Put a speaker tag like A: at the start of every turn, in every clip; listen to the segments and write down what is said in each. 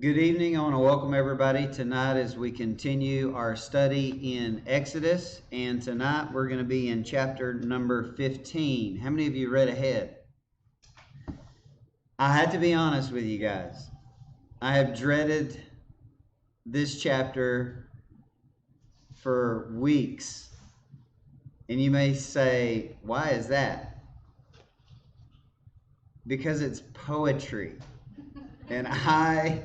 A: Good evening. I want to welcome everybody tonight as we continue our study in Exodus. And tonight we're going to be in chapter number 15. How many of you read ahead? I had to be honest with you guys. I have dreaded this chapter for weeks. And you may say, why is that? Because it's poetry. And I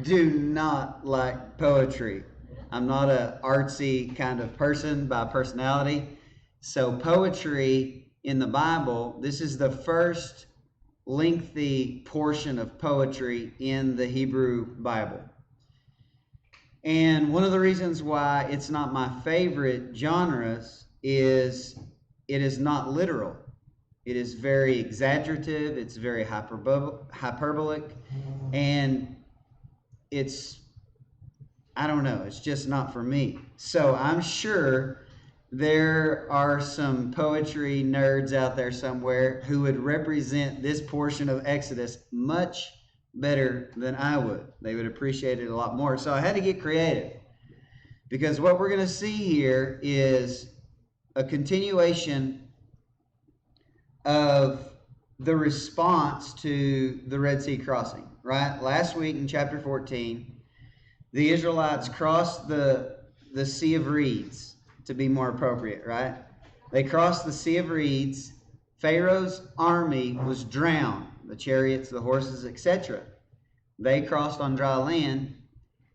A: do not like poetry. I'm not an artsy kind of person by personality. So poetry in the Bible, this is the first lengthy portion of poetry in the Hebrew Bible. And one of the reasons why it's not my favorite genres is it is not literal. It is very exaggerative, it's very hyperbolic, and I don't know, it's just not for me. So I'm sure there are some poetry nerds out there somewhere who would represent this portion of Exodus much better than I would. They would appreciate it a lot more. So I had to get creative, because what we're going to see here is a continuation of the response to the Red Sea crossing, right? Last week in chapter 14, the Israelites crossed the Sea of Reeds, to be more appropriate, right? They crossed the Sea of Reeds. Pharaoh's army was drowned, the chariots, the horses, etc. They crossed on dry land.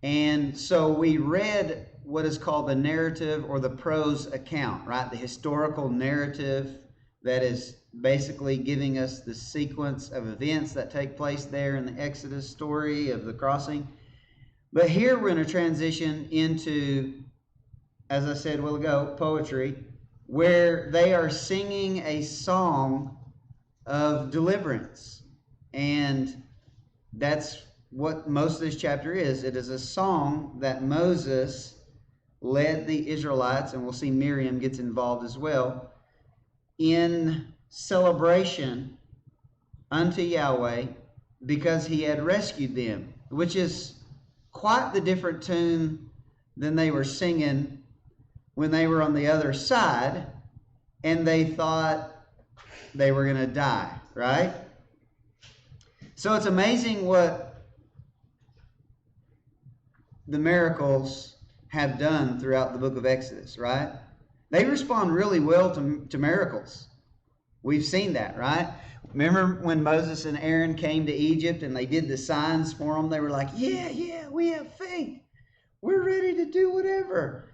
A: And so we read what is called the narrative or the prose account, right? The historical narrative that is basically giving us the sequence of events that take place there in the Exodus story of the crossing. But here we're going to transition into, as I said a while ago, poetry, where they are singing a song of deliverance. And that's what most of this chapter is. It is a song that Moses led the Israelites, and we'll see Miriam gets involved as well, in celebration unto Yahweh because he had rescued them, which is quite the different tune than they were singing when they were on the other side and they thought they were going to die, right? So it's amazing what the miracles have done throughout the book of Exodus, right? They respond really well to miracles. We've seen that, right? Remember when Moses and Aaron came to Egypt and they did the signs for them? They were like, yeah, we have faith. We're ready to do whatever.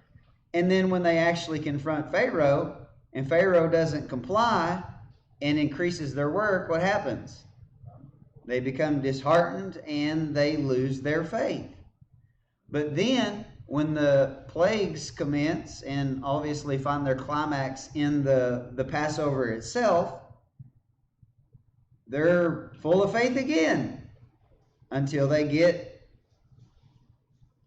A: And then when they actually confront Pharaoh and Pharaoh doesn't comply and increases their work, what happens? They become disheartened and they lose their faith. But then when the plagues commence and obviously find their climax in the Passover itself, they're full of faith again until they get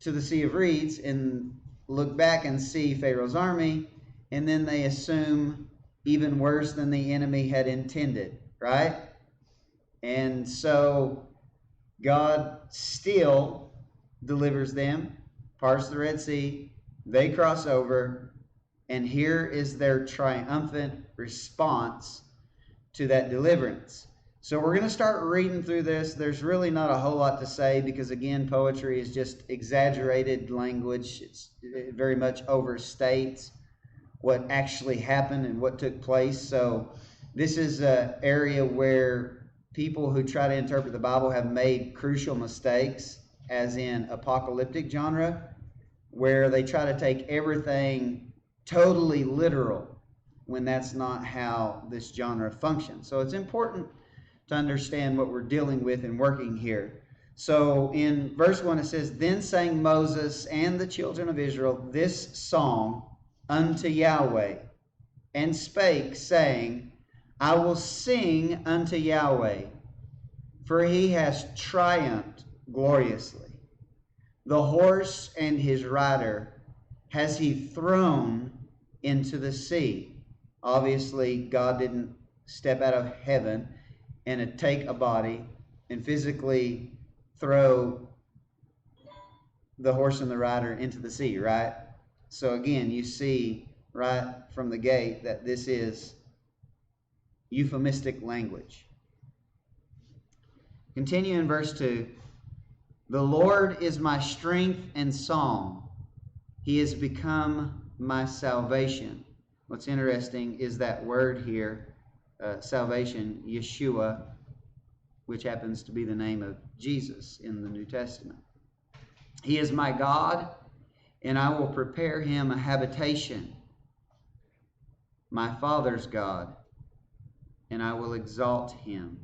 A: to the Sea of Reeds and look back and see Pharaoh's army, and then they assume even worse than the enemy had intended, right? And so God still delivers them, parts the Red Sea, they cross over, and here is their triumphant response to that deliverance. So we're going to start reading through this. There's really not a whole lot to say because, again, poetry is just exaggerated language. It very much overstates what actually happened and what took place. So this is an area where people who try to interpret the Bible have made crucial mistakes, as in apocalyptic genre, where they try to take everything totally literal when that's not how this genre functions. So it's important to understand what we're dealing with and working here. So in verse 1 it says, Then sang Moses and the children of Israel this song unto Yahweh, and spake, saying, I will sing unto Yahweh, for he has triumphed gloriously. The horse and his rider has he thrown into the sea. Obviously, God didn't step out of heaven and take a body and physically throw the horse and the rider into the sea, right? So again, you see right from the gate that this is euphemistic language. Continue in verse 2. The Lord is my strength and song. He has become my salvation. What's interesting is that word here, salvation, Yeshua, which happens to be the name of Jesus in the New Testament. He is my God, and I will prepare him a habitation, my Father's God, and I will exalt him.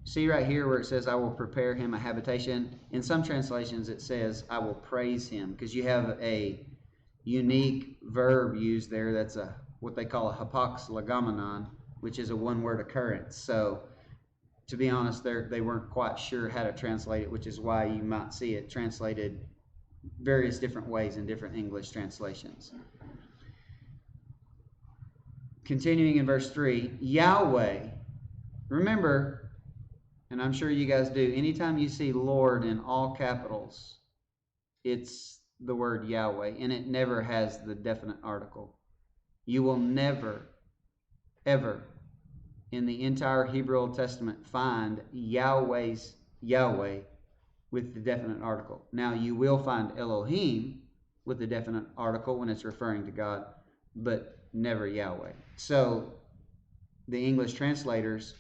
A: See right here where it says, I will prepare him a habitation. In some translations it says, I will praise him, because you have a unique verb used there that's what they call a hapax legomenon, which is a one-word occurrence. So, to be honest, they weren't quite sure how to translate it, which is why you might see it translated various different ways in different English translations. Continuing in verse 3, Yahweh. Remember, and I'm sure you guys do, anytime you see Lord in all capitals, it's the word Yahweh, and it never has the definite article. You will never, ever, in the entire Hebrew Old Testament, find Yahweh's Yahweh with the definite article. Now, you will find Elohim with the definite article when it's referring to God, but never Yahweh. So, the English translators,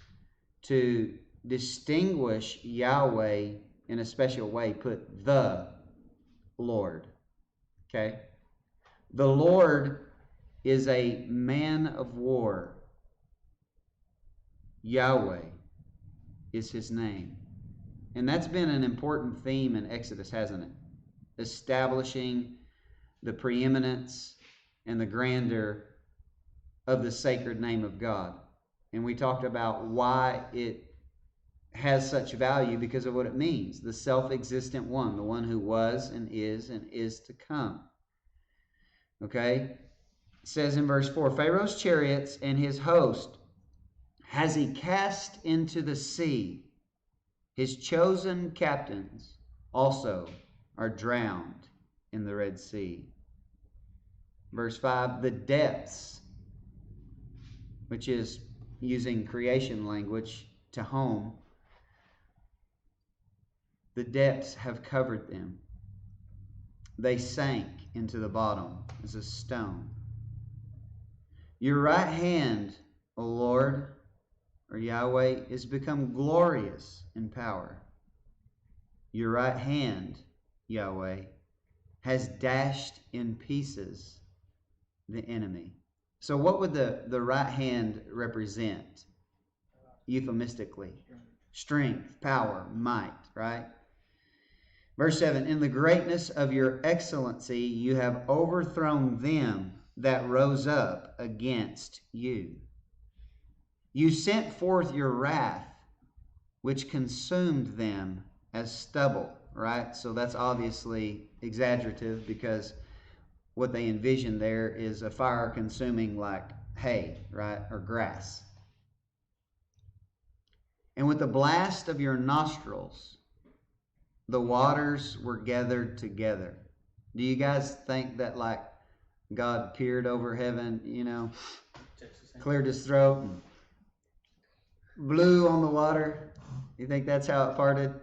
A: to distinguish Yahweh in a special way, put the Lord. Okay? The Lord is a man of war. Yahweh is his name. And that's been an important theme in Exodus, hasn't it? Establishing the preeminence and the grandeur of the sacred name of God. And we talked about why it has such value because of what it means. The self-existent one, the one who was and is to come. Okay? It says in verse 4, Pharaoh's chariots and his host has he cast into the sea. His chosen captains also are drowned in the Red Sea. Verse 5, the depths, which is using creation language to home, the depths have covered them. They sank into the bottom as a stone. Your right hand, O Lord, or Yahweh, is become glorious in power. Your right hand, Yahweh, has dashed in pieces the enemy. So what would the right hand represent euphemistically? Strength, power, might, right? Verse 7, in the greatness of your excellency you have overthrown them that rose up against you. You sent forth your wrath, which consumed them as stubble, right? So that's obviously exaggerative, because what they envision there is a fire consuming like hay, right, or grass. And with the blast of your nostrils, the waters were gathered together. Do you guys think that like God peered over heaven, cleared his throat and blew on the water? You think that's how it parted?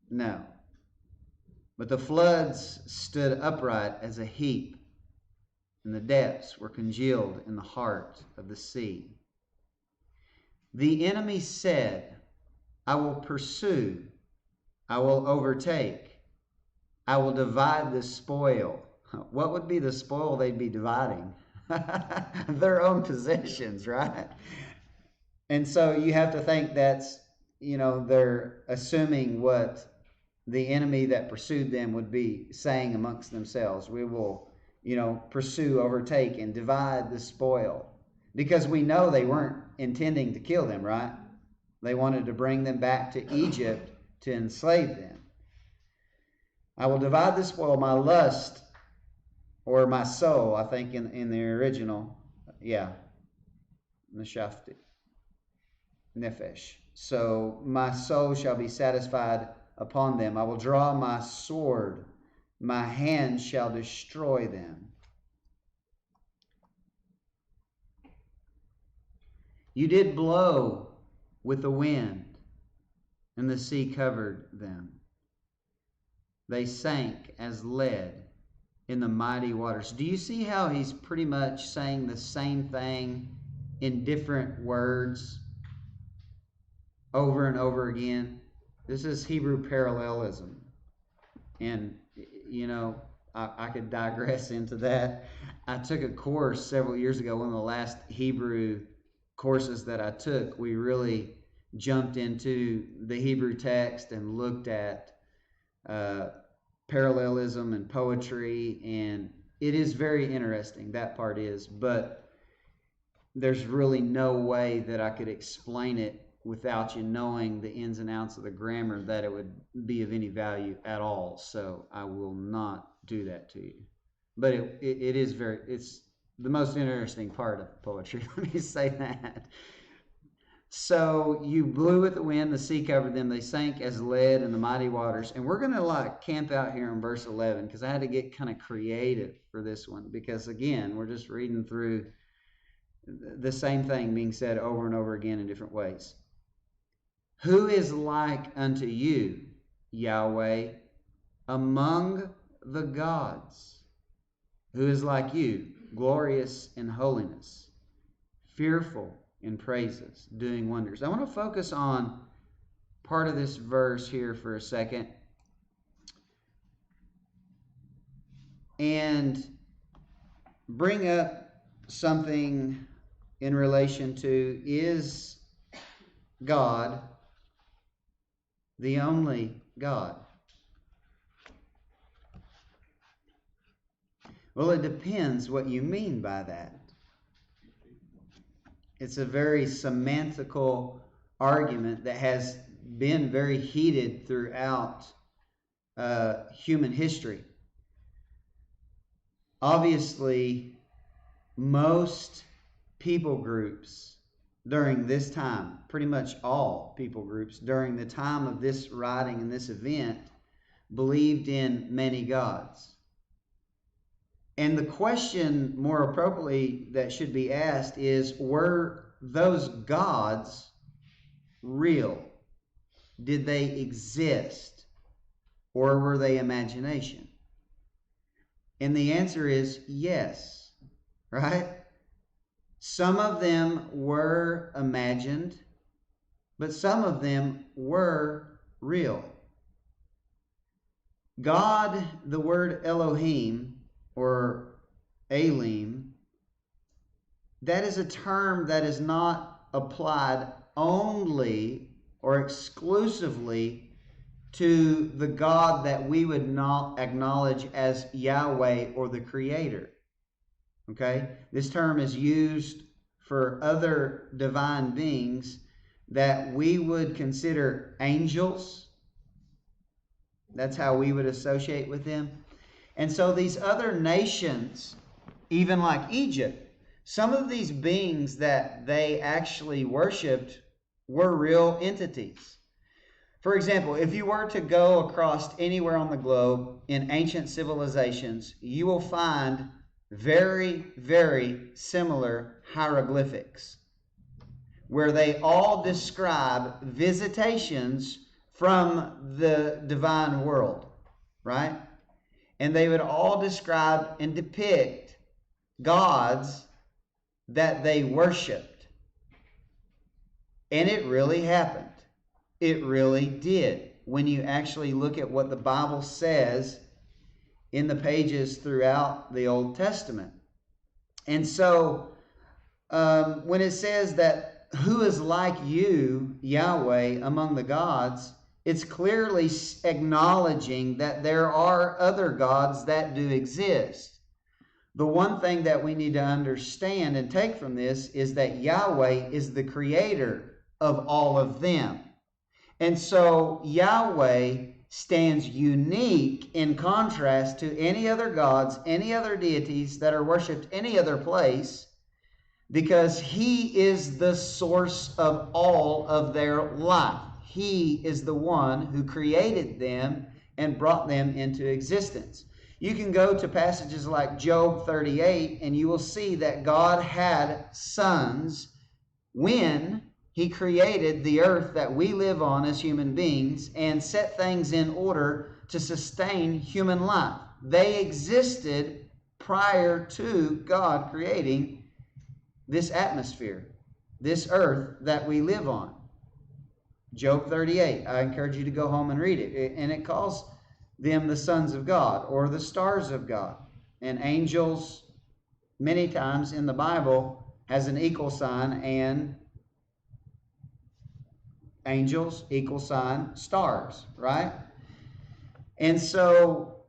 A: No. But the floods stood upright as a heap, and the depths were congealed in the heart of the sea. The enemy said, I will pursue, I will overtake, I will divide the spoil. What would be the spoil they'd be dividing? Their own possessions, right? And so you have to think that's, they're assuming what the enemy that pursued them would be saying amongst themselves. We will, pursue, overtake, and divide the spoil. Because we know they weren't intending to kill them, right? They wanted to bring them back to Egypt to enslave them. I will divide the spoil, my lust, or my soul, I think in the original, neshafti, nefesh. So my soul shall be satisfied upon them. I will draw my sword. My hand shall destroy them. You did blow with the wind, and the sea covered them. They sank as lead in the mighty waters. Do you see how he's pretty much saying the same thing in different words over and over again? This is Hebrew parallelism. And, you know, I could digress into that. I took a course several years ago, one of the last Hebrew courses that I took. We really jumped into the Hebrew text and looked at parallelism and poetry, and it is very interesting, that part is, but there's really no way that I could explain it without you knowing the ins and outs of the grammar that it would be of any value at all. So I will not do that to you. But it's the most interesting part of poetry. Let me say that. So you blew with the wind, the sea covered them, they sank as lead in the mighty waters. And we're going to camp out here in verse 11 because I had to get kind of creative for this one because, again, we're just reading through the same thing being said over and over again in different ways. Who is like unto you, Yahweh, among the gods? Who is like you, glorious in holiness, fearful in praises, doing wonders? I want to focus on part of this verse here for a second and bring up something in relation to, is God the only God? Well, it depends what you mean by that. It's a very semantical argument that has been very heated throughout human history. Obviously, most people groups during this time, pretty much all people groups during the time of this writing and this event, believed in many gods. And the question more appropriately that should be asked is, were those gods real? Did they exist? Or were they imagination? And the answer is yes, right? Some of them were imagined, but some of them were real. God, the word Elohim, or Elim, that is a term that is not applied only or exclusively to the God that we would not acknowledge as Yahweh or the Creator. Okay? This term is used for other divine beings that we would consider angels. That's how we would associate with them. And so these other nations, even like Egypt, some of these beings that they actually worshipped were real entities. For example, if you were to go across anywhere on the globe in ancient civilizations, you will find very, very similar hieroglyphics where they all describe visitations from the divine world, right? And they would all describe and depict gods that they worshipped. And it really happened. It really did. When you actually look at what the Bible says in the pages throughout the Old Testament. And so when it says that who is like you, Yahweh, among the gods, it's clearly acknowledging that there are other gods that do exist. The one thing that we need to understand and take from this is that Yahweh is the creator of all of them. And so Yahweh stands unique in contrast to any other gods, any other deities that are worshipped any other place, because he is the source of all of their life. He is the one who created them and brought them into existence. You can go to passages like Job 38, and you will see that God had sons when He created the earth that we live on as human beings and set things in order to sustain human life. They existed prior to God creating this atmosphere, this earth that we live on. Job 38. I encourage you to go home and read it. And it calls them the sons of God or the stars of God. And angels, many times in the Bible, has an equal sign, and angels equal sign stars, right? And so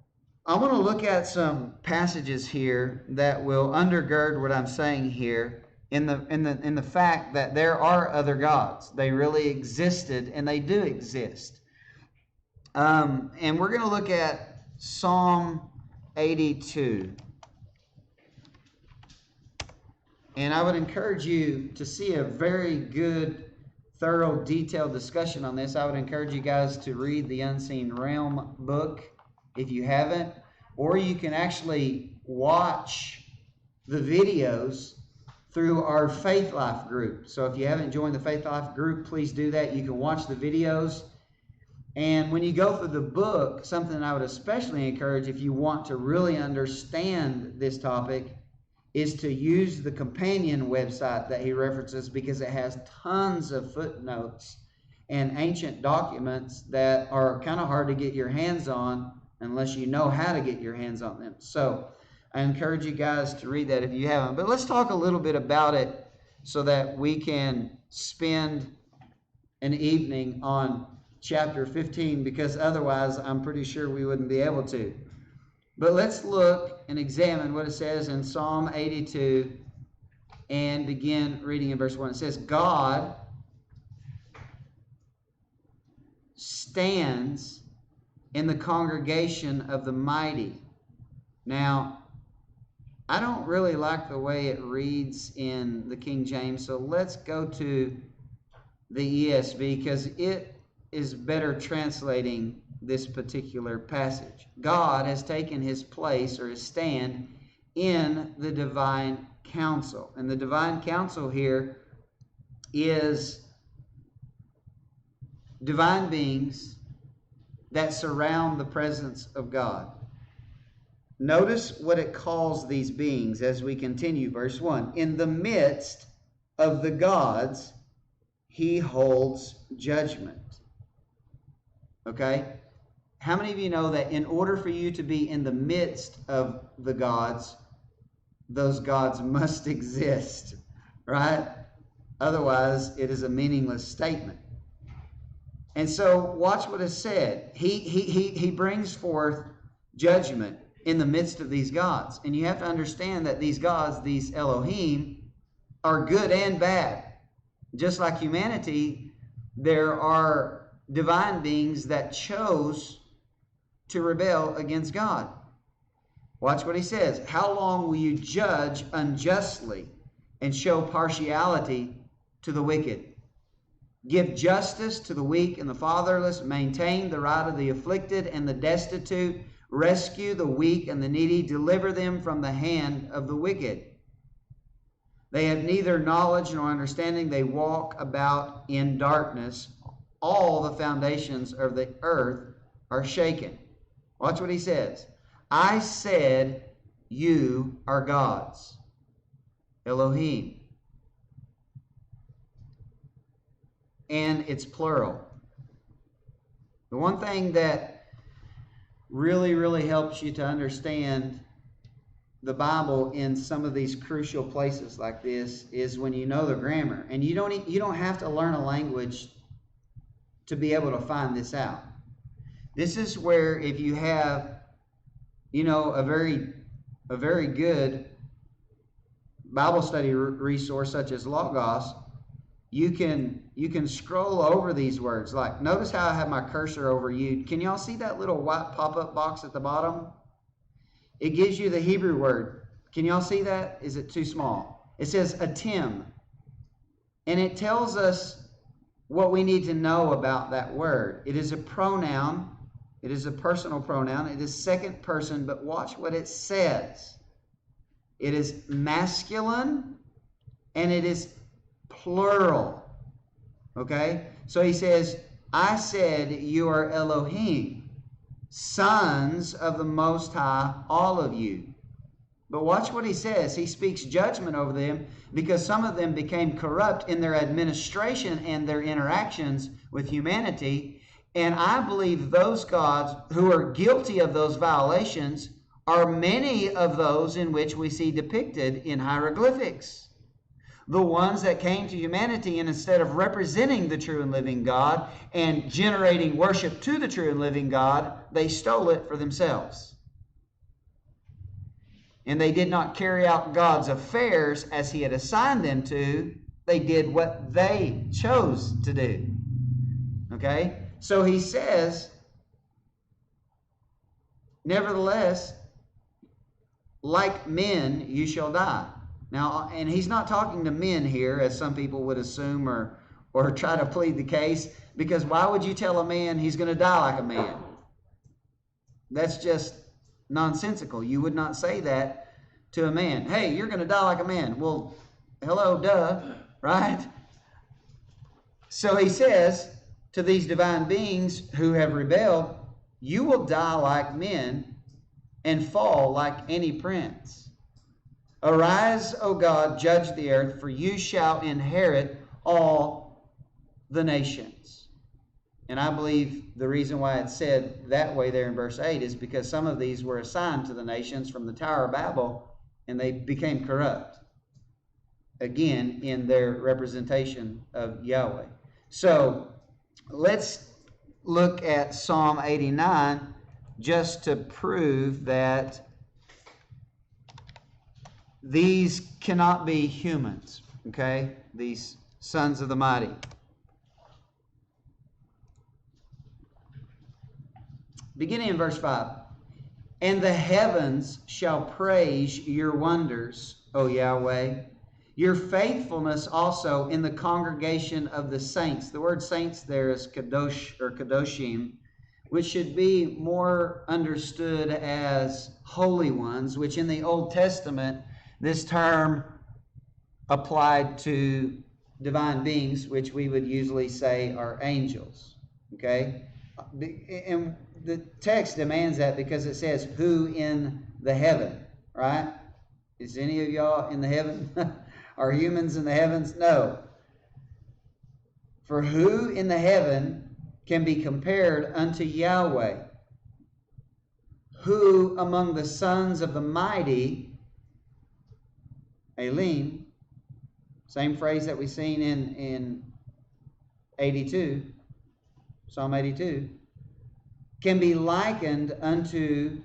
A: I want to look at some passages here that will undergird what I'm saying here in the fact that there are other gods. They really existed, and they do exist. And we're going to look at Psalm 82. And I would encourage you to see a very good, thorough, detailed discussion on this. I would encourage you guys to read the Unseen Realm book if you haven't, or you can actually watch the videos through our Faith Life group. So if you haven't joined the Faith Life group, please do that. You can watch the videos. And when you go through the book, something I would especially encourage if you want to really understand this topic is to use the companion website that he references, because it has tons of footnotes and ancient documents that are kind of hard to get your hands on unless you know how to get your hands on them. So I encourage you guys to read that if you haven't. But let's talk a little bit about it so that we can spend an evening on chapter 15, because otherwise I'm pretty sure we wouldn't be able to. But let's look and examine what it says in Psalm 82 and begin reading in verse 1. It says, God stands in the congregation of the mighty. Now, I don't really like the way it reads in the King James, so let's go to the ESV because it is better translating this particular passage. God has taken his place or his stand in the divine council. And the divine council here is divine beings that surround the presence of God. Notice what it calls these beings as we continue. Verse 1. In the midst of the gods, he holds judgment. Okay? How many of you know that in order for you to be in the midst of the gods, those gods must exist, right? Otherwise, it is a meaningless statement. And so, watch what is said. He brings forth judgment in the midst of these gods. And you have to understand that these gods, these Elohim, are good and bad. Just like humanity, there are divine beings that chose to rebel against God. Watch what he says. How long will you judge unjustly and show partiality to the wicked? Give justice to the weak and the fatherless. Maintain the right of the afflicted and the destitute. Rescue the weak and the needy. Deliver them from the hand of the wicked. They have neither knowledge nor understanding. They walk about in darkness. All the foundations of the earth are shaken. Watch what he says. I said, you are gods. Elohim. And it's plural. The one thing that really helps you to understand the Bible in some of these crucial places like this is when you know the grammar. And you don't have to learn a language to be able to find this out. This is where if you have, a very good Bible study resource such as Logos, you can scroll over these words. Like, notice how I have my cursor over you. Can y'all see that little white pop-up box at the bottom? It gives you the Hebrew word. Can y'all see that? Is it too small? It says atim. And it tells us what we need to know about that word. It is a pronoun. It is a personal pronoun. It is second person, but watch what it says. It is masculine and it is plural. Okay? So he says, I said, you are Elohim, sons of the Most High, all of you. But watch what he says. He speaks judgment over them because some of them became corrupt in their administration and their interactions with humanity. And I believe those gods who are guilty of those violations are many of those in which we see depicted in hieroglyphics. The ones that came to humanity, and instead of representing the true and living God and generating worship to the true and living God, they stole it for themselves. And they did not carry out God's affairs as he had assigned them to. They did what they chose to do. Okay? So he says, nevertheless, like men you shall die. Now, and he's not talking to men here, as some people would assume or try to plead the case, because why would you tell a man he's going to die like a man? That's just nonsensical. You would not say that to a man. Hey, you're going to die like a man. Well, hello, duh, right? So he says to these divine beings who have rebelled, you will die like men and fall like any prince. Arise, O God, judge the earth, for you shall inherit all the nations. And I believe the reason why it's said that way there in verse 8 is because some of these were assigned to the nations from the Tower of Babel, and they became corrupt, again, in their representation of Yahweh. So let's look at Psalm 89 just to prove that these cannot be humans, okay? These sons of the mighty. Beginning in verse 5. And the heavens shall praise your wonders, O Yahweh, your faithfulness also in the congregation of the saints. The word saints there is kadosh or kadoshim, which should be more understood as holy ones, which in the Old Testament, this term applied to divine beings, which we would usually say are angels. Okay? And the text demands that because it says, who in the heaven, right? Is any of y'all in the heaven? Are humans in the heavens? No. For who in the heaven can be compared unto Yahweh? Who among the sons of the mighty, Elim, same phrase that we've seen in 82, Psalm 82, can be likened unto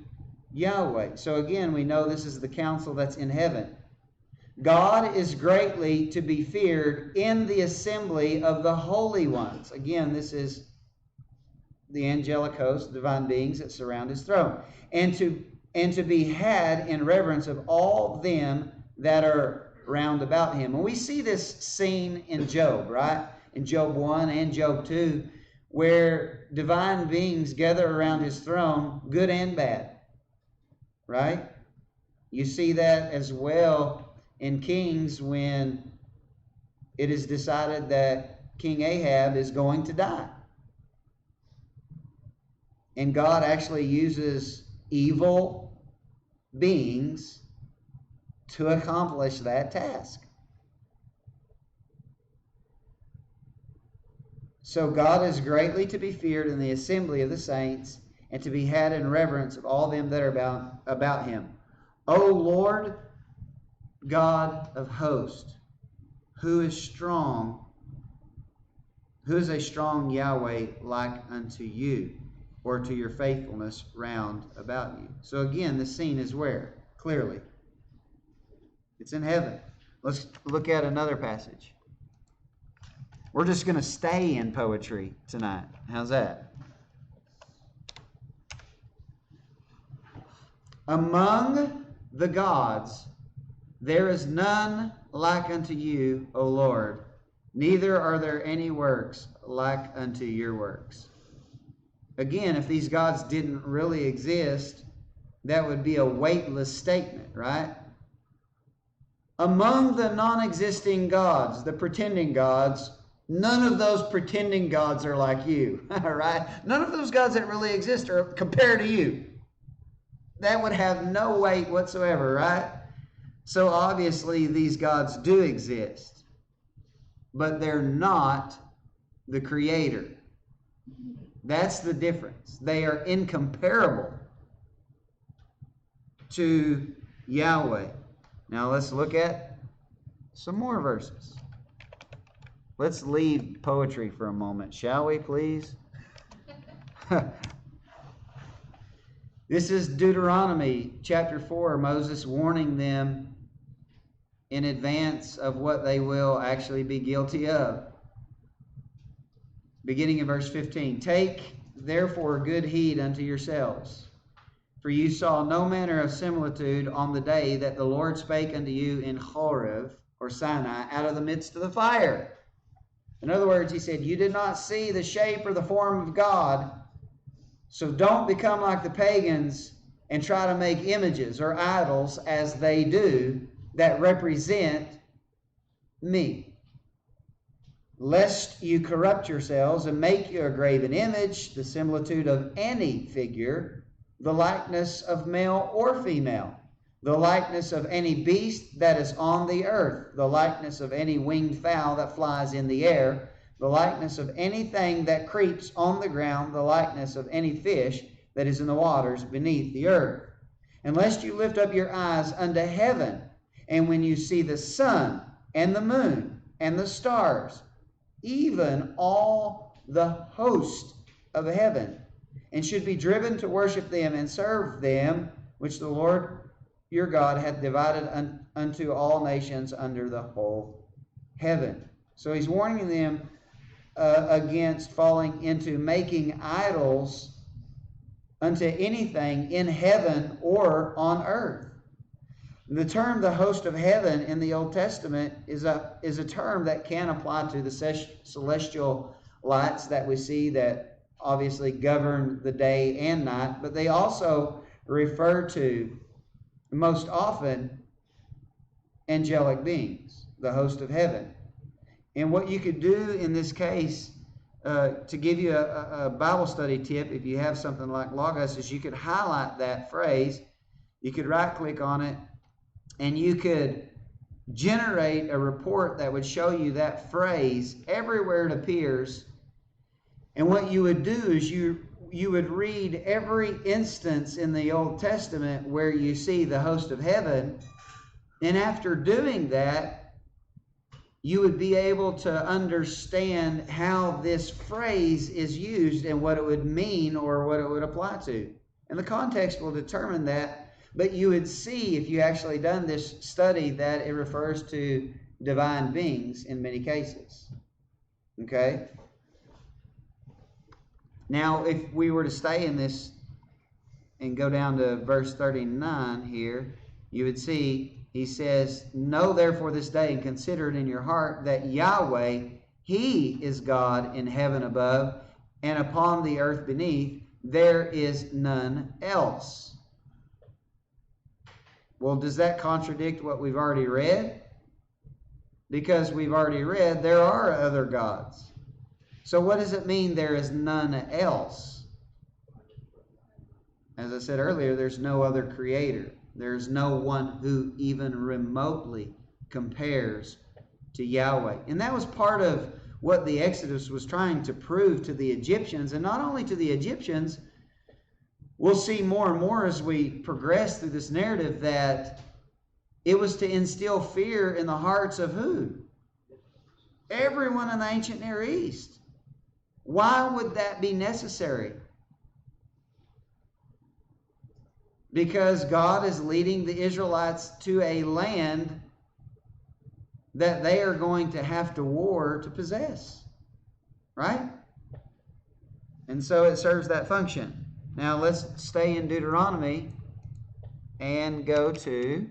A: Yahweh. So again, we know this is the council that's in heaven. God is greatly to be feared in the assembly of the holy ones. Again, this is the angelic host, divine beings that surround his throne. And to be had in reverence of all them that are round about him. And we see this scene in Job, right? In Job 1 and Job 2, where divine beings gather around his throne, good and bad, right? You see that as well in Kings when it is decided that King Ahab is going to die. And God actually uses evil beings to accomplish that task. So God is greatly to be feared in the assembly of the saints, and to be had in reverence of all them that are about him. O Lord, God of hosts, who is strong, who is a strong Yahweh like unto you, or to your faithfulness round about you. So again, the scene is where? Clearly. It's in heaven. Let's look at another passage. We're just going to stay in poetry tonight. How's that? Among the gods, there is none like unto you, O Lord, neither are there any works like unto your works. Again, if these gods didn't really exist, that would be a weightless statement, right? Among the non-existing gods, the pretending gods, none of those pretending gods are like you, right? None of those gods that really exist are compared to you. That would have no weight whatsoever, right? So obviously these gods do exist, but they're not the creator. That's the difference. They are incomparable to Yahweh. Now let's look at some more verses. Let's leave poetry for a moment, shall we, please? This is Deuteronomy chapter 4, Moses warning them in advance of what they will actually be guilty of. Beginning in verse 15, take therefore good heed unto yourselves, for you saw no manner of similitude on the day that the Lord spake unto you in Horeb, or Sinai, out of the midst of the fire. In other words, he said, you did not see the shape or the form of God, so don't become like the pagans and try to make images or idols as they do that represent me. Lest you corrupt yourselves and make you a graven image, the similitude of any figure, the likeness of male or female, the likeness of any beast that is on the earth, the likeness of any winged fowl that flies in the air, the likeness of anything that creeps on the ground, the likeness of any fish that is in the waters beneath the earth. And lest you lift up your eyes unto heaven, and when you see the sun and the moon and the stars, even all the host of heaven, and should be driven to worship them and serve them, which the Lord your God hath divided unto all nations under the whole heaven. So he's warning them against falling into making idols unto anything in heaven or on earth. The term the host of heaven in the Old Testament is a term that can apply to the celestial lights that we see that obviously govern the day and night, but they also refer to, most often, angelic beings, the host of heaven. And what you could do in this case, to give you a Bible study tip, if you have something like Logos, is you could highlight that phrase, you could right-click on it, and you could generate a report that would show you that phrase everywhere it appears. And what you would do is you would read every instance in the Old Testament where you see the host of heaven, and after doing that, you would be able to understand how this phrase is used and what it would mean or what it would apply to. And the context will determine that. But you would see, if you actually done this study, that it refers to divine beings in many cases. Okay? Now, if we were to stay in this and go down to verse 39 here, you would see, he says, know therefore this day and consider it in your heart that Yahweh, he is God in heaven above and upon the earth beneath. There is none else. Well, does that contradict what we've already read? Because we've already read there are other gods. So what does it mean there is none else? As I said earlier, there's no other creator. There's no one who even remotely compares to Yahweh. And that was part of what the Exodus was trying to prove to the Egyptians. And not only to the Egyptians, we'll see more and more as we progress through this narrative that it was to instill fear in the hearts of who? Everyone in the ancient Near East. Why would that be necessary? Because God is leading the Israelites to a land that they are going to have to war to possess. Right? And so it serves that function. Now let's stay in Deuteronomy and go to,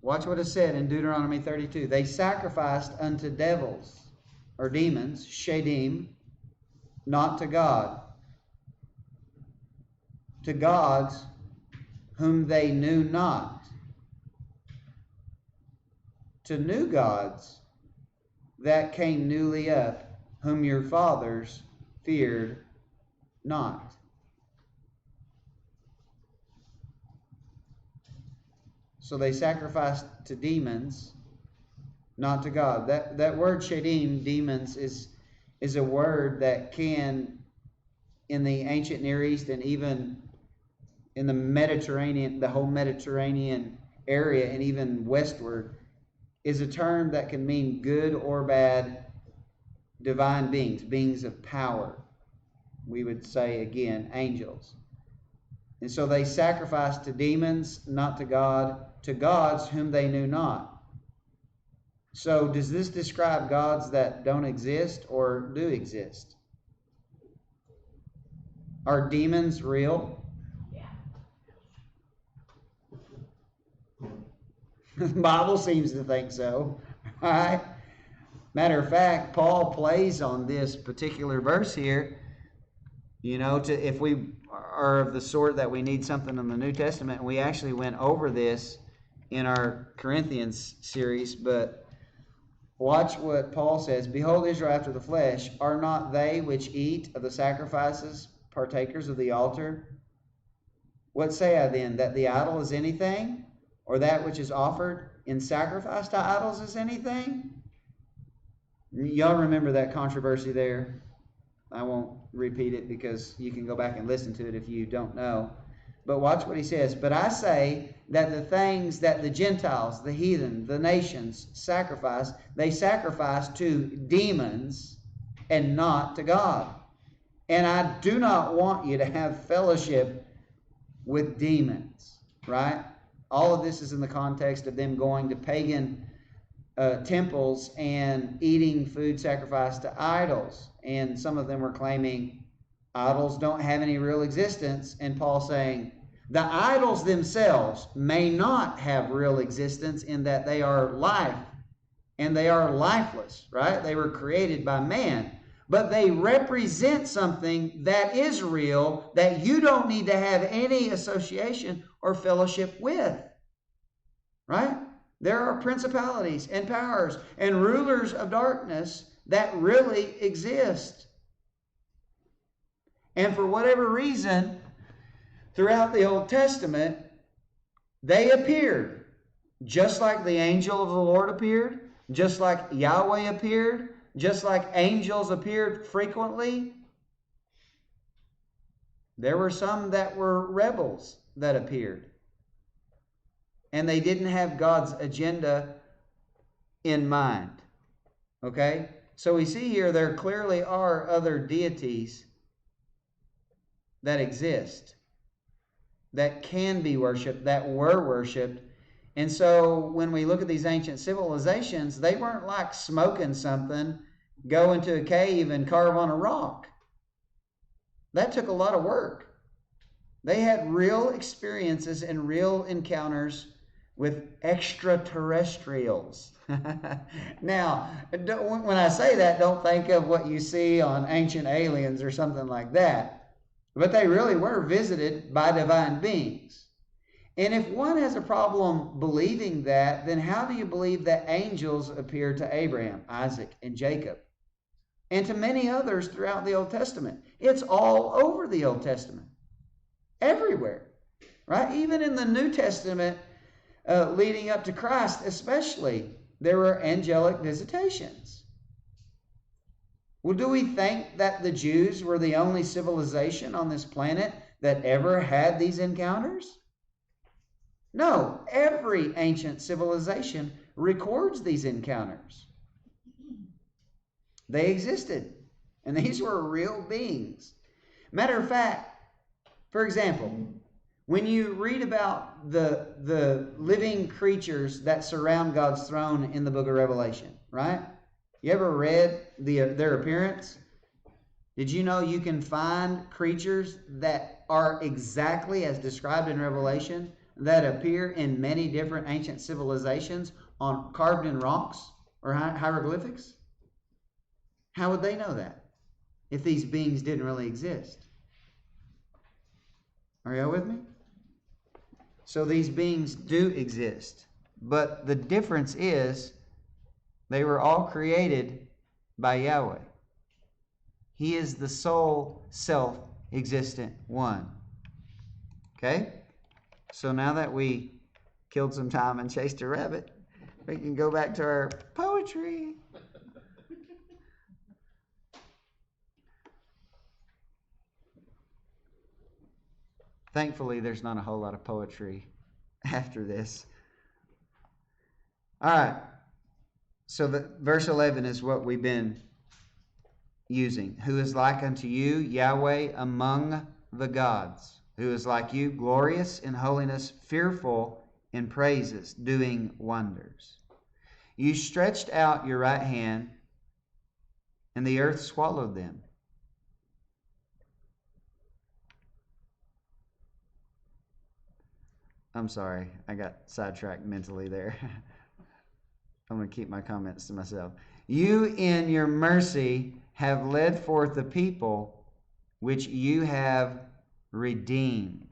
A: Watch what is said in Deuteronomy 32. They sacrificed unto devils, or demons, shadim, not to God, to gods whom they knew not, to new gods that came newly up, whom your fathers feared not. So they sacrificed to demons, not to God. That word shadim, demons, is a word that can, in the ancient Near East and even in the Mediterranean, the whole Mediterranean area and even westward, is a term that can mean good or bad divine beings, beings of power. We would say, again, angels. And so they sacrificed to demons, not to God, to gods whom they knew not. So does this describe gods that don't exist or do exist? Are demons real? The Bible seems to think so. All right? Matter of fact, Paul plays on this particular verse here. You know, if we are of the sort that we need something in the New Testament, and we actually went over this in our Corinthians series, but watch what Paul says. Behold, Israel after the flesh, are not they which eat of the sacrifices partakers of the altar? What say I then, that the idol is anything, or that which is offered in sacrifice to idols is anything? Y'all remember that controversy there? I won't repeat it because you can go back and listen to it if you don't know. But watch what he says. But I say that the things that the Gentiles, the heathen, the nations sacrifice, they sacrifice to demons and not to God. And I do not want you to have fellowship with demons, right? All of this is in the context of them going to pagan temples and eating food sacrificed to idols. And some of them were claiming idols don't have any real existence. And Paul saying the idols themselves may not have real existence in that they are life and they are lifeless, right? They were created by man. But they represent something that is real that you don't need to have any association or fellowship with, right? There are principalities and powers and rulers of darkness that really exist. And for whatever reason, throughout the Old Testament, they appeared just like the angel of the Lord appeared, just like Yahweh appeared, just like angels appeared frequently. There were some that were rebels that appeared. And they didn't have God's agenda in mind. Okay? So we see here there clearly are other deities that exist, that can be worshipped, that were worshipped. And so when we look at these ancient civilizations, they weren't like smoking something, go into a cave and carve on a rock. That took a lot of work. They had real experiences and real encounters with extraterrestrials. Now, when I say that, don't think of what you see on Ancient Aliens or something like that. But they really were visited by divine beings. And if one has a problem believing that, then how do you believe that angels appeared to Abraham, Isaac, and Jacob? And to many others throughout the Old Testament. It's all over the Old Testament. Everywhere. Right? Even in the New Testament, leading up to Christ especially, there were angelic visitations. Well, do we think that the Jews were the only civilization on this planet that ever had these encounters? No, every ancient civilization records these encounters. They existed, and these were real beings. Matter of fact, for example, when you read about the living creatures that surround God's throne in the book of Revelation, right? You ever read their appearance? Did you know you can find creatures that are exactly as described in Revelation that appear in many different ancient civilizations carved in rocks or hieroglyphics? How would they know that if these beings didn't really exist? Are y'all with me? So these beings do exist, but the difference is they were all created by Yahweh. He is the sole self-existent one. Okay? So now that we killed some time and chased a rabbit, we can go back to our poetry. Thankfully, there's not a whole lot of poetry after this. All right. So the verse 11 is what we've been using. Who is like unto you, Yahweh, among the gods? Who is like you, glorious in holiness, fearful in praises, doing wonders? You stretched out your right hand, and the earth swallowed them. I'm sorry, I got sidetracked mentally there. I'm going to keep my comments to myself. You in your mercy have led forth the people which you have redeemed.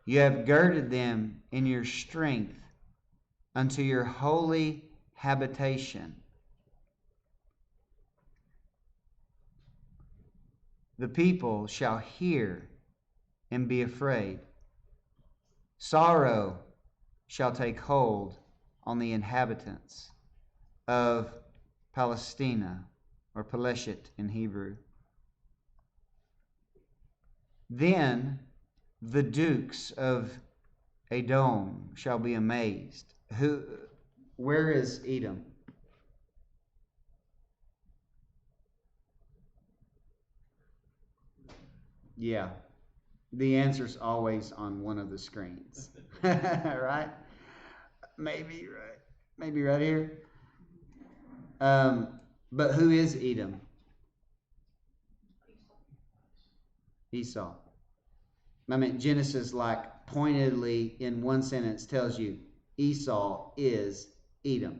A: You have girded them in your strength unto your holy habitation. The people shall hear and be afraid. Sorrow shall take hold on the inhabitants of Palestina, or Paleshit in Hebrew. Then the dukes of Edom shall be amazed. Where is Edom? Yeah. The answer's always on one of the screens. Right? Maybe right here. But who is Edom? Esau. I mean, Genesis, like, pointedly in one sentence tells you Esau is Edom.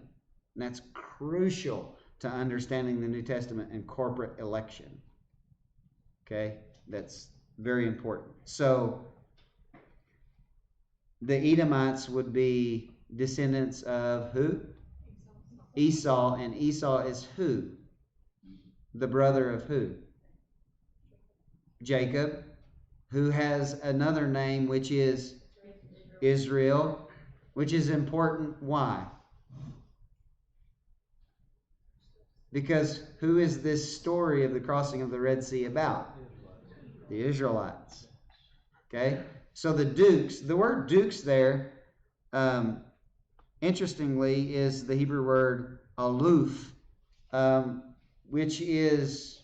A: And that's crucial to understanding the New Testament and corporate election. Okay? That's very important. So, the Edomites would be descendants of who? Esau. And Esau is who? The brother of who? Jacob, who has another name which is Israel, which is important. Why? Because who is this story of the crossing of the Red Sea about? The Israelites. Okay? So the dukes, the word dukes there, interestingly, is the Hebrew word aluf, which is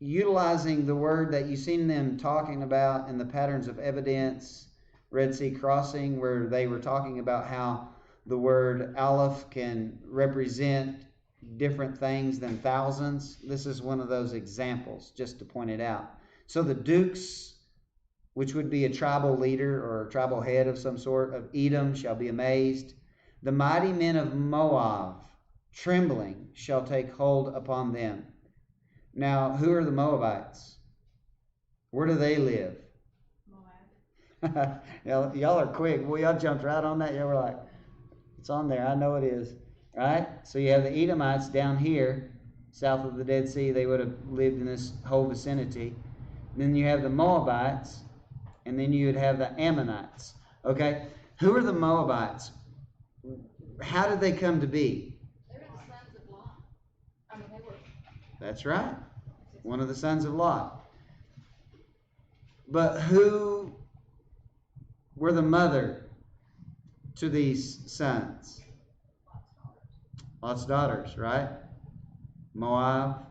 A: utilizing the word that you've seen them talking about in the patterns of evidence, Red Sea crossing, where they were talking about how the word aleph can represent different things than thousands. This is one of those examples, just to point it out. So the dukes, which would be a tribal leader or a tribal head of some sort, of Edom shall be amazed. The mighty men of Moab, trembling, shall take hold upon them. Now, who are the Moabites? Where do they live? Moab. Y'all are quick. Well, y'all jumped right on that. Y'all were like, it's on there. I know it is. Right? So you have the Edomites down here, south of the Dead Sea. They would have lived in this whole vicinity. And then you have the Moabites, and then you would have the Ammonites. Okay? Who are the Moabites? How did they come to be?
B: They were the sons of Lot. They were.
A: That's right. One of the sons of Lot. But who were the mother to these sons? Lot's daughters, right? Moab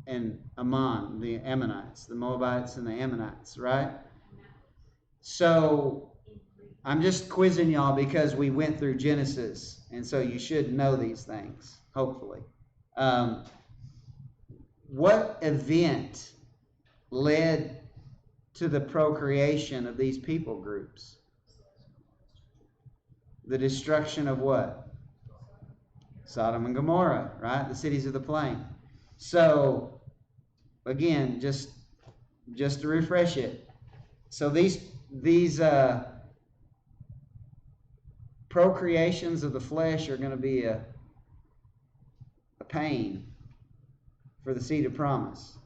A: and Ammon, the Ammonites, the Moabites and the Ammonites, right? So I'm just quizzing y'all because we went through Genesis, and so you should know these things, hopefully. What event led to the procreation of these people groups. The destruction of what? Sodom and Gomorrah, right? The cities of the plain. So, again, just to refresh it. So these procreations of the flesh are going to be a pain for the seed of promise.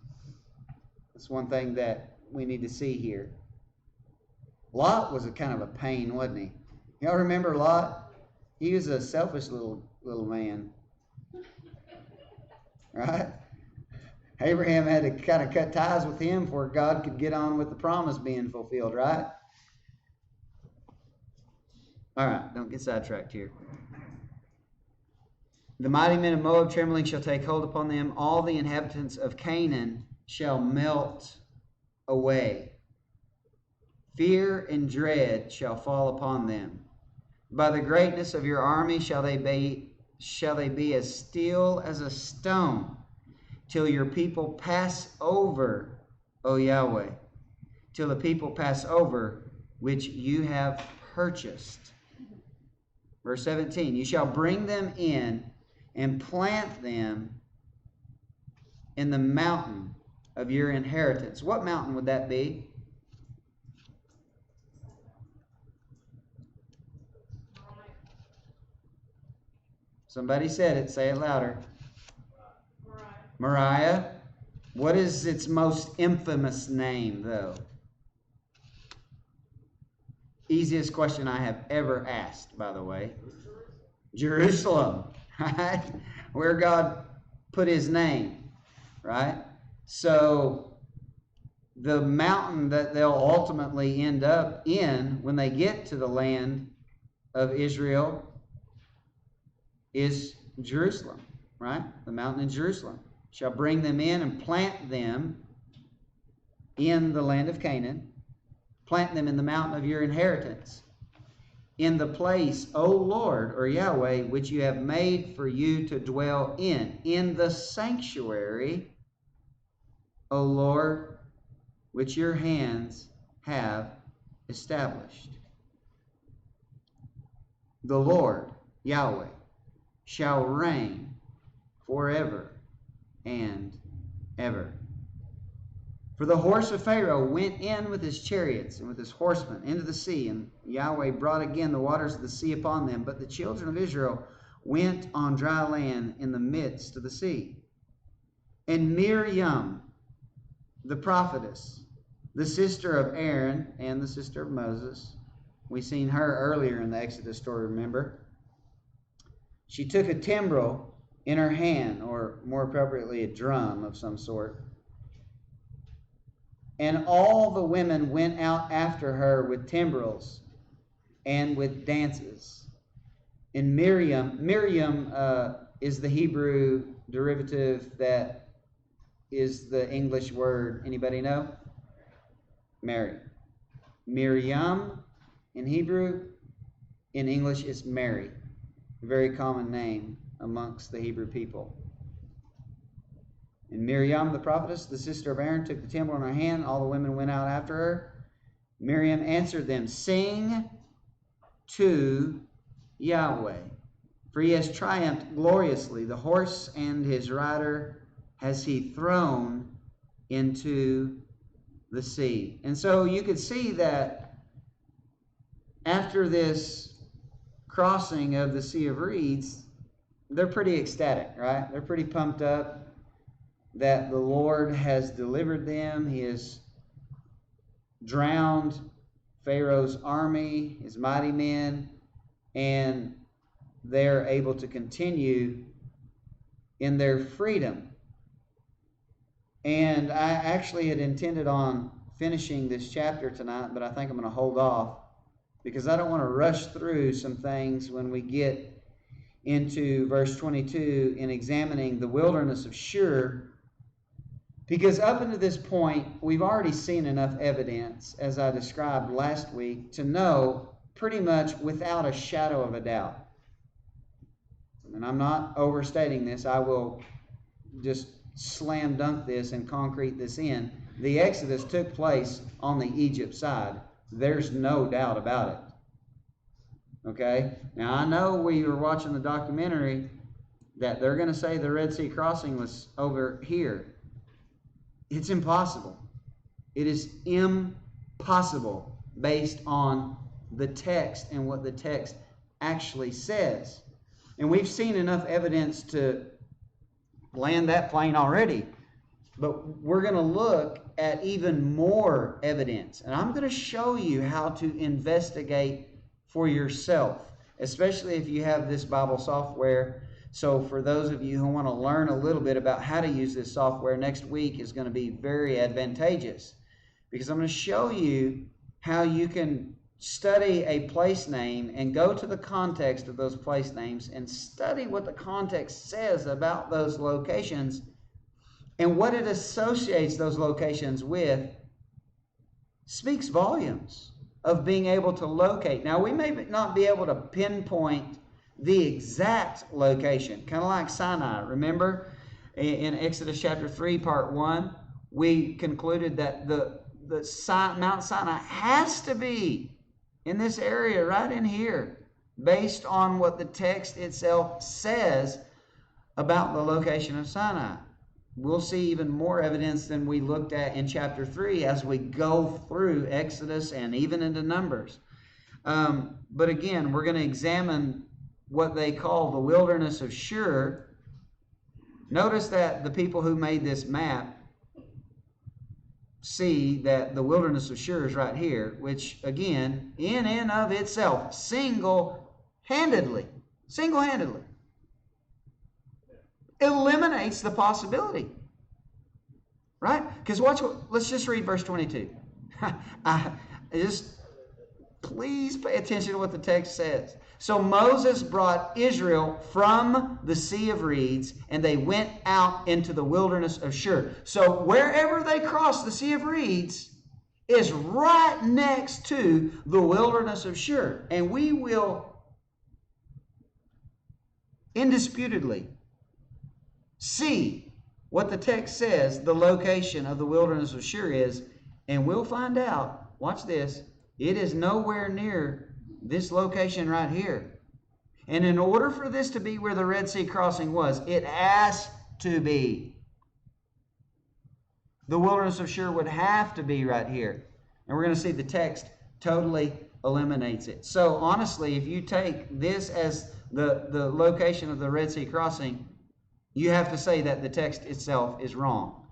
A: That's one thing that we need to see here. Lot was a kind of a pain, wasn't he? Y'all remember Lot? He was a selfish little man. Right? Abraham had to kind of cut ties with him before God could get on with the promise being fulfilled, right? All right, don't get sidetracked here. The mighty men of Moab trembling shall take hold upon them. All the inhabitants of Canaan shall melt away. Fear and dread shall fall upon them. By the greatness of your army shall they be as still as a stone, till your people pass over, O Yahweh, till the people pass over which you have purchased. Verse 17, you shall bring them in and plant them in the mountain of your inheritance. What mountain would that be? Somebody said it. Say it louder. Moriah. What is its most infamous name, though? Easiest question I have ever asked, by the way. Jerusalem, right? Where God put his name, right? So the mountain that they'll ultimately end up in when they get to the land of Israel is Jerusalem, right? The mountain in Jerusalem. Shall bring them in and plant them in the land of Canaan. Plant them in the mountain of your inheritance. In the place, O Lord, or Yahweh, which you have made for you to dwell in. In the sanctuary, O Lord, which your hands have established. The Lord, Yahweh, shall reign forever and ever. For the horse of Pharaoh went in with his chariots and with his horsemen into the sea, and Yahweh brought again the waters of the sea upon them. But the children of Israel went on dry land in the midst of the sea. And Miriam, the prophetess, the sister of Aaron and the sister of Moses, we seen her earlier in the Exodus story, remember? She took a timbrel in her hand, or more appropriately a drum of some sort. And all the women went out after her with timbrels and with dances. And Miriam is the Hebrew derivative that is the English word. Anybody know? Mary. Miriam in Hebrew, in English is Mary. A very common name amongst the Hebrew people. And Miriam, the prophetess, the sister of Aaron, took the timbrel in her hand. All the women went out after her. Miriam answered them, sing to Yahweh, for he has triumphed gloriously. The horse and his rider has he thrown into the sea. And so you could see that after this crossing of the Sea of Reeds, they're pretty ecstatic, right? They're pretty pumped up that the Lord has delivered them. He has drowned Pharaoh's army, his mighty men, and they're able to continue in their freedom. And I actually had intended on finishing this chapter tonight, but I think I'm going to hold off because I don't want to rush through some things when we get into verse 22 in examining the wilderness of Shur. Because up until this point, we've already seen enough evidence, as I described last week, to know pretty much without a shadow of a doubt. And I'm not overstating this. I will just slam dunk this and concrete this in. The Exodus took place on the Egypt side. There's no doubt about it. Okay? Now, I know we were watching the documentary that they're going to say the Red Sea crossing was over here. It's impossible. It is impossible based on the text and what the text actually says. And we've seen enough evidence to land that plane already. But we're going to look at even more evidence. And I'm going to show you how to investigate for yourself, especially if you have this Bible software. So for those of you who want to learn a little bit about how to use this software, next week is going to be very advantageous, because I'm going to show you how you can study a place name and go to the context of those place names and study what the context says about those locations and what it associates those locations with. Speaks volumes of being able to locate. Now, we may not be able to pinpoint the exact location, kind of like Sinai. Remember in Exodus chapter 3, part 1, we concluded that the Mount Sinai has to be in this area right in here, based on what the text itself says about the location of Sinai. We'll see even more evidence than we looked at in chapter 3 as we go through Exodus and even into Numbers. But again, we're going to examine what they call the wilderness of Shur. Notice that the people who made this map see that the wilderness of Shur is right here, which again, in and of itself, single-handedly, eliminates the possibility. Right? Because let's just read verse 22. Please pay attention to what the text says. So Moses brought Israel from the Sea of Reeds, and they went out into the wilderness of Shur. So wherever they crossed the Sea of Reeds is right next to the wilderness of Shur. And we will indisputably see what the text says the location of the wilderness of Shur is, and we'll find out, watch this, it is nowhere near this location right here. And in order for this to be where the Red Sea crossing was, it has to be. The wilderness of Shur would have to be right here. And we're going to see the text totally eliminates it. So honestly, if you take this as the location of the Red Sea crossing, you have to say that the text itself is wrong,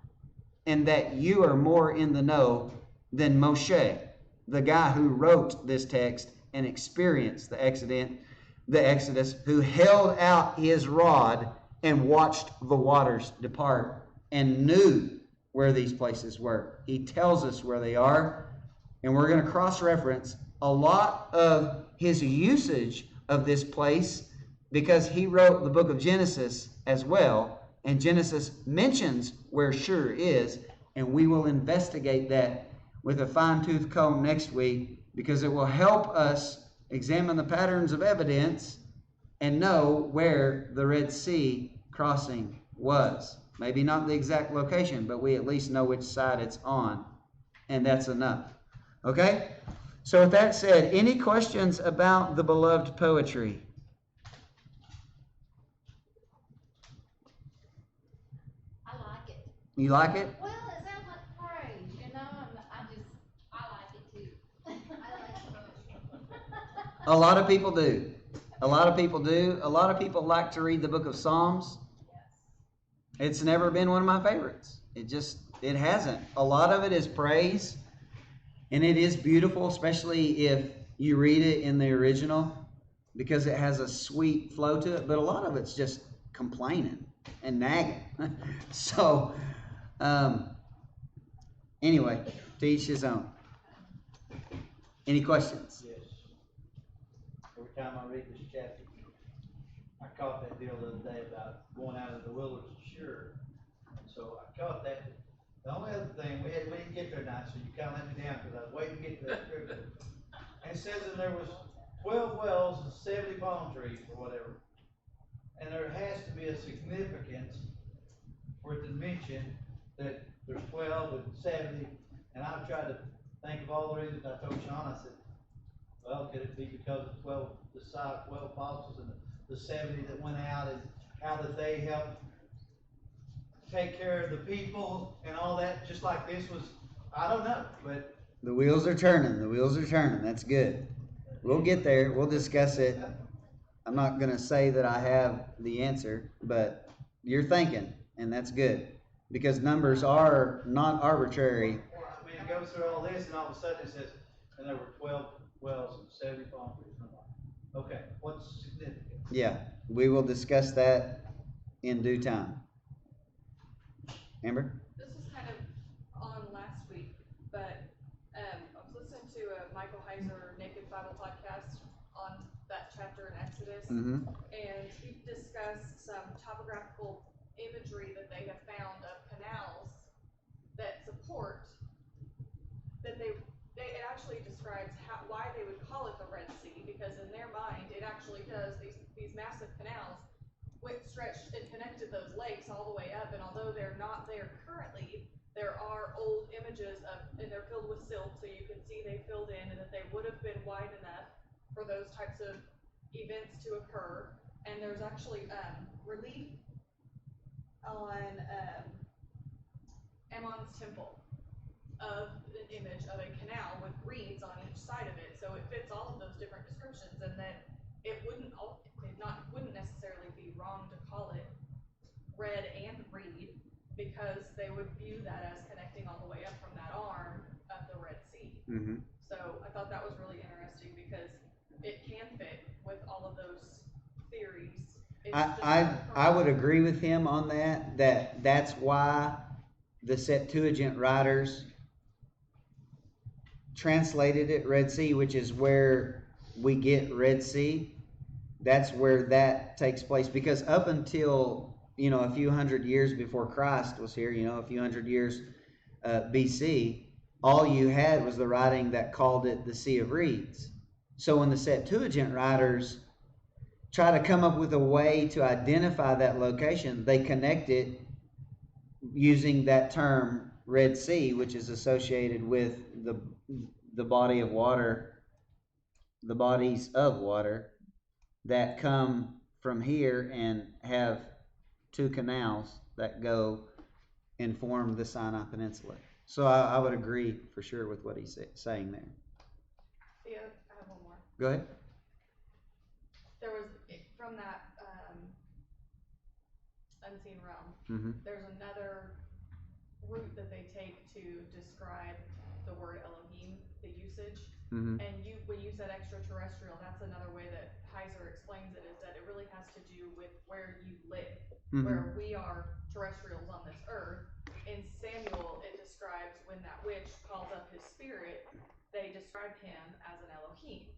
A: and that you are more in the know than Moshe, the guy who wrote this text and experienced the Exodus, who held out his rod and watched the waters depart and knew where these places were. He tells us where they are, and we're going to cross-reference a lot of his usage of this place, because he wrote the book of Genesis as well, and Genesis mentions where Shur is, and we will investigate that with a fine-tooth comb next week, because it will help us examine the patterns of evidence and know where the Red Sea crossing was. Maybe not the exact location, but we at least know which side it's on, and that's enough. Okay? So with that said, any questions about the beloved poetry?
B: I like it.
A: You like it?
B: Well, it sounds like praise, you know, and I like it too. I like it.
A: A lot of people do. A lot of people do. A lot of people like to read the book of Psalms. It's never been one of my favorites. It hasn't. A lot of it is praise, and it is beautiful, especially if you read it in the original, because it has a sweet flow to it. But a lot of it's just complaining and nagging. So, anyway, to each his own. Any questions?
C: Yes. Every time I read this chapter, I caught that deal the other day about going out of the wilderness of Shur. And so I caught that. The only other thing, we didn't get there tonight, so you kind of let me down because I was waiting to get to that scripture. And it says that there was 12 wells and 70 palm trees or whatever. And there has to be a significance for it to mention that there's 12 and 70, and I tried to think of all the reasons. I told Sean, I said, well, could it be because of 12 apostles and the 70 that went out, and how that they helped take care of the people and all that, just like this was, I don't know, but
A: The wheels are turning. The wheels are turning. That's good. We'll get there. We'll discuss it. I'm not going to say that I have the answer, but you're thinking, and that's good. Because numbers are not arbitrary.
C: well, I mean, it goes through all this, and all of a sudden it says, and there were 12 wells and 70 palm trees. I'm like, okay, what's significant?
A: Yeah, we will discuss that in due time. Amber?
D: This was kind of on last week, but I was listening to a Michael Heiser Naked Bible podcast on that chapter in Exodus,
A: Mm-hmm.
D: and he discussed some topographical imagery that they have found of canals that support that it actually describes why they would call it the Red Sea, because in their mind it actually does these massive canals stretched and connected those lakes all the way up, and although they're not there currently, there are old images of, and they're filled with silt, so you can see they filled in, and that they would have been wide enough for those types of events to occur. And there's actually relief on Ammon's temple of an image of a canal with reeds on each side of it, so it fits all of those different descriptions, and that it wouldn't necessarily be wrong to call it red and reed, because they would view that as connecting all the way up from that arm of the Red Sea.
A: Mm-hmm.
D: So I thought that was really interesting, because it can fit with all of those theories.
A: I would agree with him on that's why the Septuagint writers translated it Red Sea, which is where we get Red Sea. That's where that takes place, because up until, a few hundred years before Christ was here, a few hundred years BC, all you had was the writing that called it the Sea of Reeds. So when the Septuagint writers try to come up with a way to identify that location, they connect it using that term Red Sea, which is associated with the body of water, the bodies of water that come from here and have two canals that go and form the Sinai Peninsula. So I would agree for sure with what he's saying there.
D: Yeah, I have one more.
A: Go ahead.
D: There was, from that unseen realm,
A: Mm-hmm.
D: there's another route that they take to describe the word Elohim, the usage.
A: Mm-hmm.
D: And when you said extraterrestrial, that's another way that Heiser explains it, is that it really has to do with where you live,
A: Mm-hmm.
D: where we are terrestrials on this earth. In Samuel, it describes when that witch calls up his spirit, they describe him as an Elohim,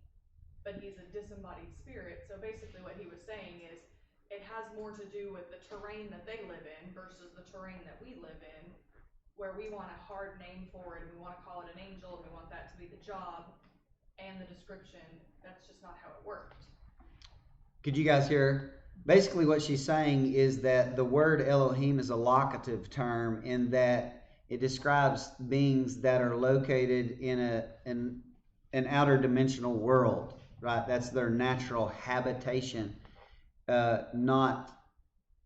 D: but he's a disembodied spirit. So basically what he was saying is, it has more to do with the terrain that they live in versus the terrain that we live in, where we want a hard name for it, and we want to call it an angel, and we want that to be the job and the description. That's just not how it worked.
A: Could you guys hear? Basically what she's saying is that the word Elohim is a locative term, in that it describes beings that are located in an outer dimensional world, right? That's their natural habitation, not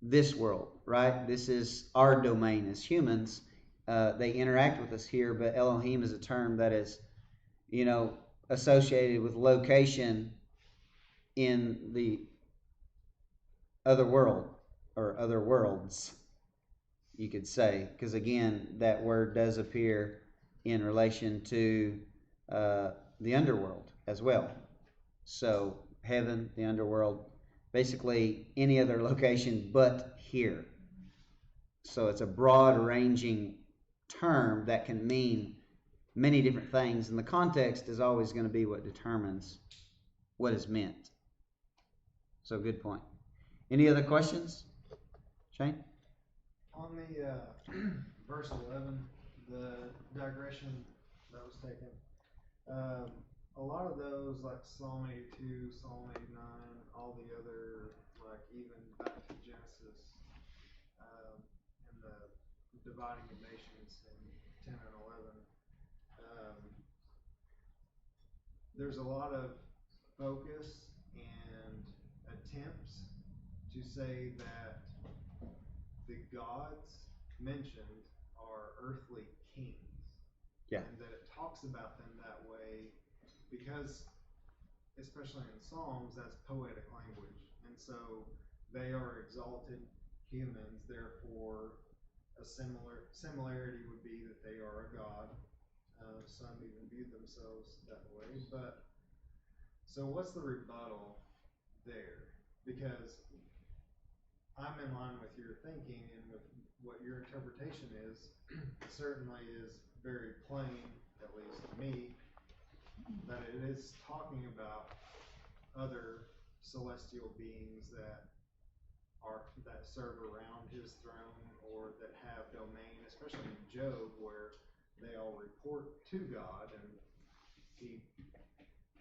A: this world, right? This is our domain as humans. They interact with us here, but Elohim is a term that is, associated with location in the other world, or other worlds, you could say, because again, that word does appear in relation to the underworld as well. So heaven, the underworld, basically any other location but here. So it's a broad ranging term that can mean many different things, and the context is always going to be what determines what is meant. So good point. Any other questions? Shane?
E: On the verse 11, the digression that was taken, a lot of those, like Psalm 82, Psalm 89, all the other, like even back to Genesis, and dividing of nations in 10 and 11, there's a lot of focus and attempts to say that the gods mentioned are earthly kings.
A: Yeah.
E: And that it talks about them that way because, especially in Psalms, that's poetic language. And so they are exalted humans, therefore a similarity would be that they are a god. Some even view themselves that way. But so what's the rebuttal there? Because I'm in line with your thinking and with what your interpretation is. It certainly is very plain, at least to me, that it is talking about other celestial beings that serve around his throne or that have domain, especially in Job, where they all report to God and he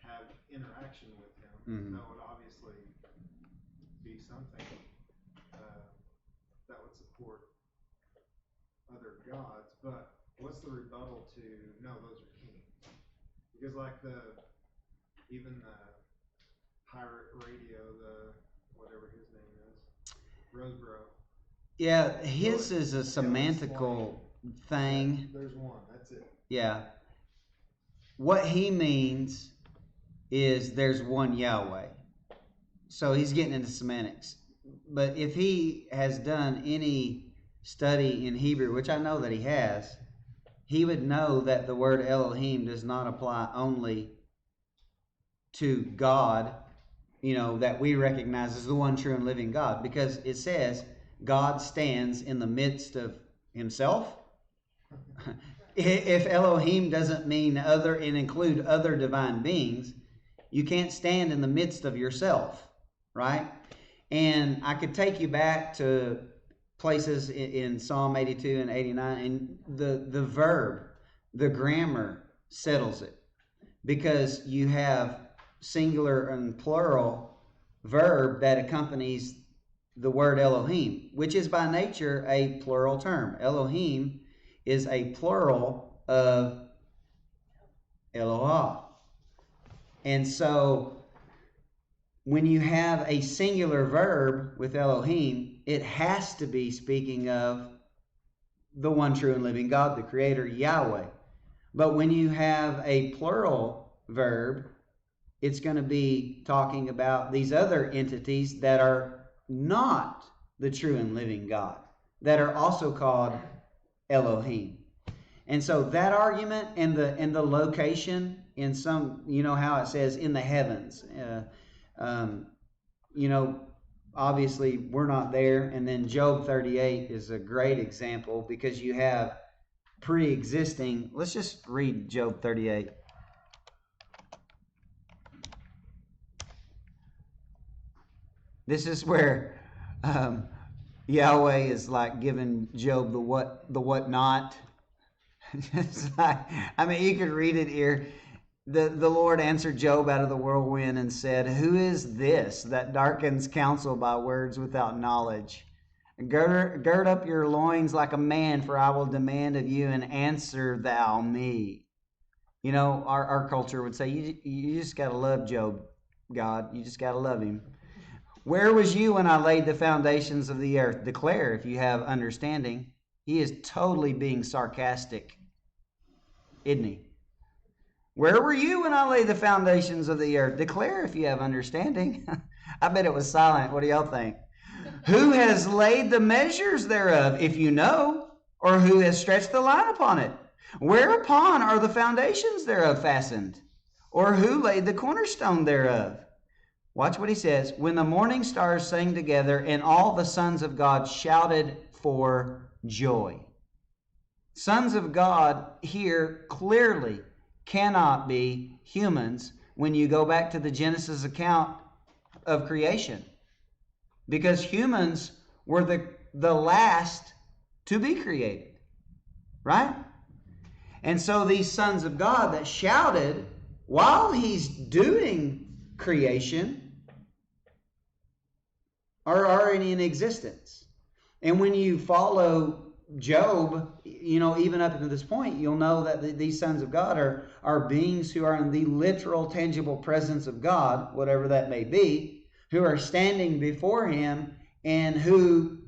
E: have interaction with him.
A: Mm-hmm.
E: That would obviously be something that would support other gods. But what's the rebuttal to, no, those are kings? Because like even the pirate radio, whatever his name is, Roseboro.
A: Yeah, his is a semantical thing.
E: Yeah, there's one, that's it.
A: Yeah. What he means is there's one Yahweh. So he's getting into semantics. But if he has done any study in Hebrew, which I know that he has, he would know that the word Elohim does not apply only to God, that we recognize as the one true and living God, because it says God stands in the midst of himself. If Elohim doesn't mean other and include other divine beings, you can't stand in the midst of yourself, right? And I could take you back to places in Psalm 82 and 89, and the verb, the grammar settles it, because you have singular and plural verb that accompanies the word Elohim, which is by nature a plural term. Elohim is a plural of Eloah. And so when you have a singular verb with Elohim, it has to be speaking of the one true and living God, the Creator, Yahweh. But when you have a plural verb, it's going to be talking about these other entities that are not the true and living God, that are also called Elohim. And so that argument and the location in some, how it says in the heavens, obviously we're not there. And then Job 38 is a great example, because you have pre-existing. Let's just read Job 38. This is where Yahweh is like giving Job the what not. It's like, you could read it here. The Lord answered Job out of the whirlwind and said, "Who is this that darkens counsel by words without knowledge? Gird up your loins like a man, for I will demand of you, and answer thou me." Our culture would say, you just got to love Job, God. You just got to love him. "Where was you when I laid the foundations of the earth? Declare if you have understanding." He is totally being sarcastic, isn't he? "Where were you when I laid the foundations of the earth? Declare if you have understanding." I bet it was silent. What do y'all think? "Who has laid the measures thereof, if you know? Or who has stretched the line upon it? Whereupon are the foundations thereof fastened? Or who laid the cornerstone thereof?" Watch what he says. "When the morning stars sang together, and all the sons of God shouted for joy." Sons of God here clearly cannot be humans when you go back to the Genesis account of creation, because humans were the last to be created, right? And so these sons of God that shouted while he's doing creation are already in existence. And when you follow Job, even up to this point, you'll know that these sons of God are beings who are in the literal, tangible presence of God, whatever that may be, who are standing before him, and who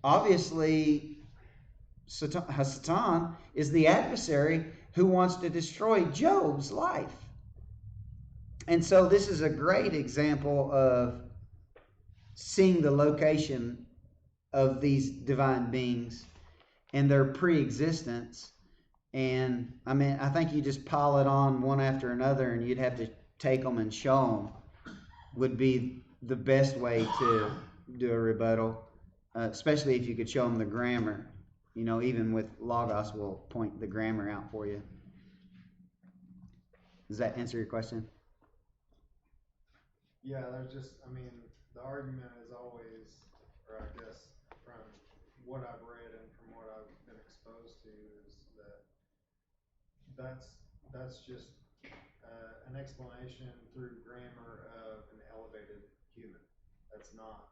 A: obviously Satan is the adversary who wants to destroy Job's life. And so this is a great example of seeing the location of these divine beings and their pre-existence. And I think you just pile it on one after another, and you'd have to take them and show them would be the best way to do a rebuttal, especially if you could show them the grammar. Even with Logos, we'll point the grammar out for you. Does that answer your question?
E: Yeah, there's just, the argument is always, or I guess from what I've read and from what I've been exposed to, is that's just an explanation through grammar of an elevated human. That's not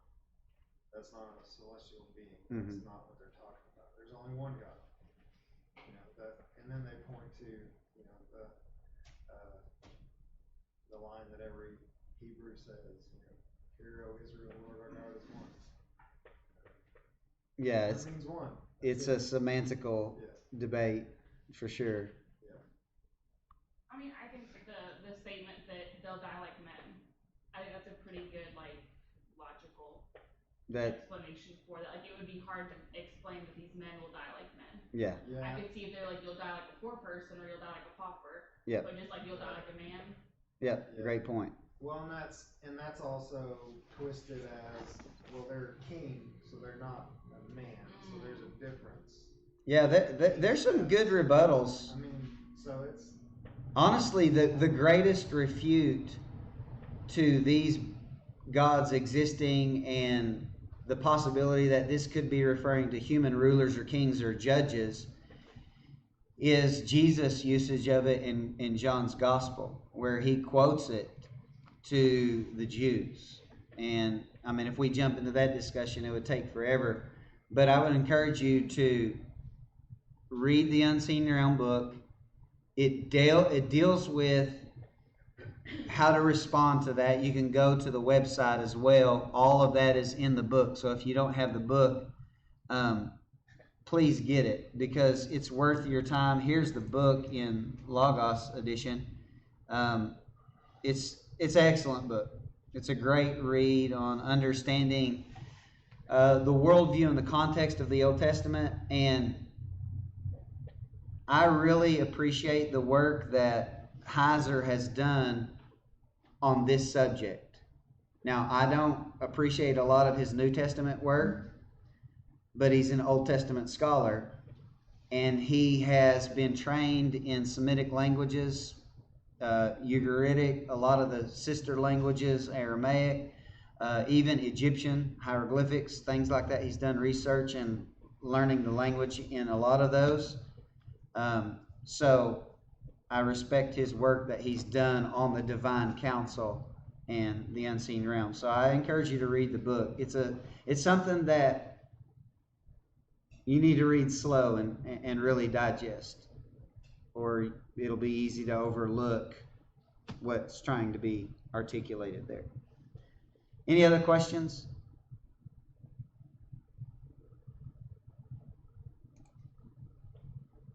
E: a celestial being.
A: Mm-hmm.
E: That's not what they're talking about. There's only one God. And then they point to the line that every Hebrew says, "Hear, O Israel, the Lord our God is one."
A: Yeah,
E: That means one.
A: It's a semantical debate for sure.
F: I think the statement that they'll die like men, I think that's a pretty good logical explanation for that. It would be hard to explain that these men will die like men.
A: Yeah.
F: I could see if they're you'll die like a poor person or you'll die like a pauper.
A: Yeah.
F: But just you'll die like a man.
A: Yeah. Great point.
E: Well, and that's also twisted as, well, they're a king, so they're not a man. So there's a difference.
A: Yeah, there's some good rebuttals.
E: So it's
A: honestly the greatest refute to these gods existing and the possibility that this could be referring to human rulers or kings or judges is Jesus' usage of it in John's Gospel, where he quotes it to the Jews. And if we jump into that discussion, it would take forever. But I would encourage you to read the Unseen Realm book. It deals with how to respond to that. You can go to the website as well. All of that is in the book. So if you don't have the book, please get it, because it's worth your time. Here's the book in Logos edition. It's an excellent book. It's a great read on understanding the worldview and the context of the Old Testament. And I really appreciate the work that Heiser has done on this subject. Now, I don't appreciate a lot of his New Testament work, but he's an Old Testament scholar, and he has been trained in Semitic languages, Ugaritic, a lot of the sister languages, Aramaic, even Egyptian hieroglyphics, things like that. He's done research and learning the language in a lot of those. So I respect his work that he's done on the divine council and the unseen realm. So I encourage you to read the book. It's something that you need to read slow and really digest, or it'll be easy to overlook what's trying to be articulated there. Any other questions?